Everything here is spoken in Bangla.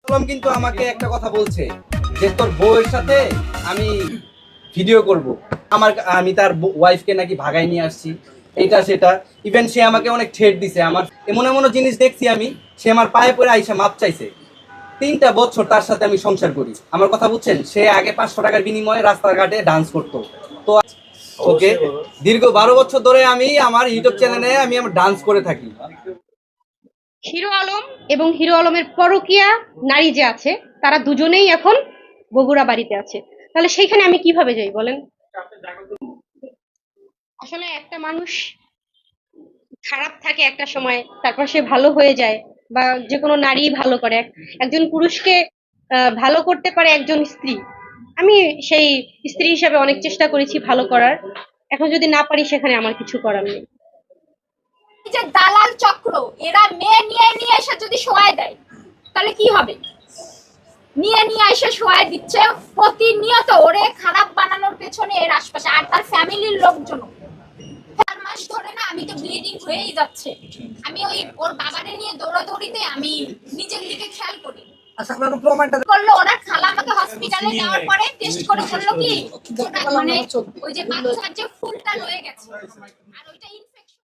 আলম কিন্তু আমাকে একটা কথা বলছে যে তোর বউয়ের সাথে আমি ভিডিও করব। আমি তার ওয়াইফকে নাকি ভাগাই নিয়ে আসছি, এটা সেটা। ইভেন সে আমাকে অনেক ঠেট দিছে। আমার এমন এমন জিনিস দেখছি আমি, সে আমার পায়ে পড়ে আইসা মাপ চাইছে। 3টা বছর তার সাথে আমি সংসার করি, আমার কথা বুঝছেন? সে আগে 500 টাকার বিনিময়ে রাস্তাঘাটে ডান্স করতো। তো ওকে দীর্ঘ 12 বছর ধরে আমি আমার ইউটিউব চ্যানেলে আমি আমার ডান্স করে থাকি। হিরো আলম এবং হিরো আলমের পরকীয়া নারী যে আছে, তারা দুজনেই এখন বগুড়া বাড়িতে আছে। তাহলে সেইখানে আমি কিভাবে যাই বলেন? আসলে একটা মানুষ খারাপ থাকে একটা সময়, তারপর সে ভালো হয়ে যায়, বা যে কোনো নারী ভালো করে। একজন পুরুষকে ভালো করতে পারে একজন স্ত্রী। আমি সেই স্ত্রী হিসাবে অনেক চেষ্টা করেছি ভালো করার। এখন যদি না পারি, সেখানে আমার কিছু করার নেই। এই যে দালাল চক্র, এরা মেয়ে নিয়ে নিয়ে এসে যদি শোয়ায় দেয় তাহলে কি হবে? নিয়ে নিয়ে এসে শোয়ায় দিচ্ছে প্রতিনিয়ত, ওরে খারাপ বানানোর পেছনে এর আশপাশে আর তার ফ্যামিলির লোকজন। 4 মাস ধরে না, আমি তো ব্লিডিং হয়েই যাচ্ছে। আমি ওর বাবারে নিয়ে দৌড়াদৌড়িতে আমি নিজের দিকে খেয়াল করি। করলো ওরা, খালা আমাকে হসপিটালে নেওয়ার পরে টেস্ট করে বললো কি, মানে ওই যে বাচ্চার যে ফুলটা রয়ে গেছে আর ওইটা